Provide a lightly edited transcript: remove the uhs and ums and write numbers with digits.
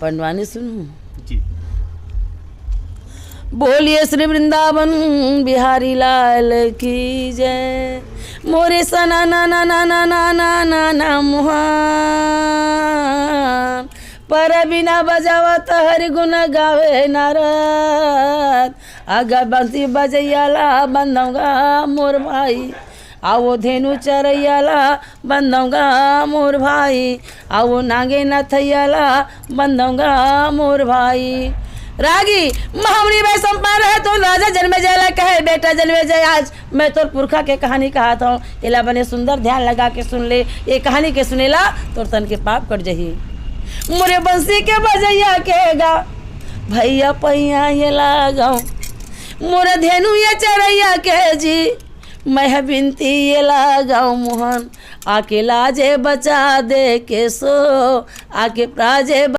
पंडवानी सुनूं? जी। बोलिए श्री वृंदावन बिहारी लाल की जय। मोरे सना ना ना ना ना ना ना ना ना मोहन पर बिना बजावत हरि गुण गावे नारद। आगा बंसी बजैयाला बंदौगा मोर भाई, आओ धेनु चरैयाला बंदौगा मोर भाई, आओ नागे नथैयाला बंदौगा मोर भाई। रागी महामनी भाई संपार है तो राजा जन्मे जयला कहे बेटा जन्मे जय। आज मैं तो पुरखा के कहानी कहा था, इला बने सुंदर ध्यान लगा के सुन ले। ये कहानी के सुनेला तो तन के पाप कट जही। मोरे बंसी के बजैया के गा भैया पैया ये लगाओ, मोरे धेनु ये चरैया के जी मैं बिनती ये लगाओ मोहन। आके लाजे बचा दे के सो, आके प्राजे